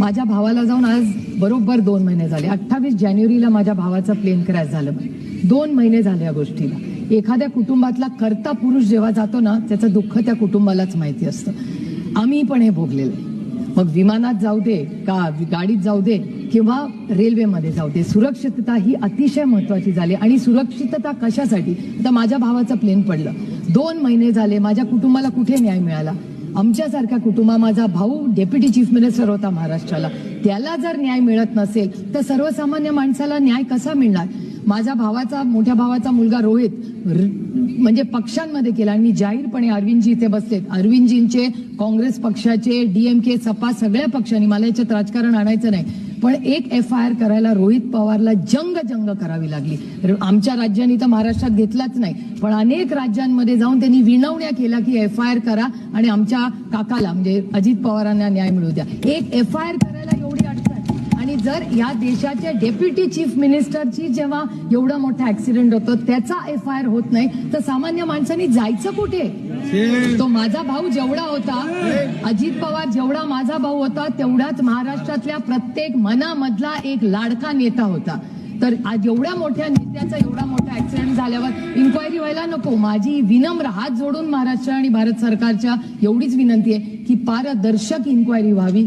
माझ्या भावाला जाऊन आज बरोबर 2 महिने झाले. 28 जानेवारीला माझ्या भावाचं प्लेन क्रॅश झालं. 2 महिने झाले या गोष्टीला. एखाद्या कुटुंबातला कर्ता पुरुष जेव्हा जातो ना, त्याचं दुःख त्या कुटुंबालाच माहिती असतं. आम्ही पण हे भोगलेलं आहे. मग विमानात जाऊ दे का गाडीत जाऊ दे किंवा रेल्वेमध्ये जाऊ दे, सुरक्षितता ही अतिशय महत्वाची झाली. आणि सुरक्षितता कशासाठी? तर माझ्या भावाचं प्लेन पडलं. 2 महिने झाले माझ्या कुटुंबाला कुठे न्याय मिळाला? आमच्यासारख्या कुटुंबा, माझा भाऊ डेप्युटी चीफ मिनिस्टर होता महाराष्ट्राला, त्याला जर न्याय मिळत नसेल तर सर्वसामान्य माणसाला न्याय कसा मिळणार? माझ्या भावाचा, मोठ्या भावाचा मुलगा रोहित म्हणजे पक्षांमध्ये केला. आणि मी जाहीरपणे अरविंदजी इथे बसलेत, अरविंदजींचे, काँग्रेस पक्षाचे, डीएमके, सपा सगळ्या पक्षांनी, मला याच्यात राजकारण आणायचं नाही, पण एक FIR करायला रोहित पवारला जंग करावी लागली. आमच्या राज्याने तर महाराष्ट्रात घेतलाच नाही, पण अनेक राज्यांमध्ये जाऊन त्यांनी विनवण्या केला की FIR करा आणि आमच्या काकाला म्हणजे अजित पवारांना न्याय मिळू द्या. एक FIR करायला एवढी अडचण. आणि जर या देशाच्या डेप्युटी चीफ मिनिस्टरची जेव्हा एवढा मोठा ऍक्सिडेंट होतो त्याचा FIR होत नाही तर सामान्य माणसांनी जायचं कुठे? तो माझा भाऊ जेवढा होता, अजित पवार जेवढा माझा भाऊ होता, तेवढाच महाराष्ट्रातल्या प्रत्येक मनामधला एक लाडका नेता होता. तर आज एवढ्या मोठ्या नेत्याचा एवढा मोठा ऍक्सिडेंट झाल्यावर इन्क्वायरी व्हायला नको? माझी विनम्र हात जोडून महाराष्ट्र आणि भारत सरकारच्या एवढीच विनंती आहे की पारदर्शक इन्क्वायरी व्हावी.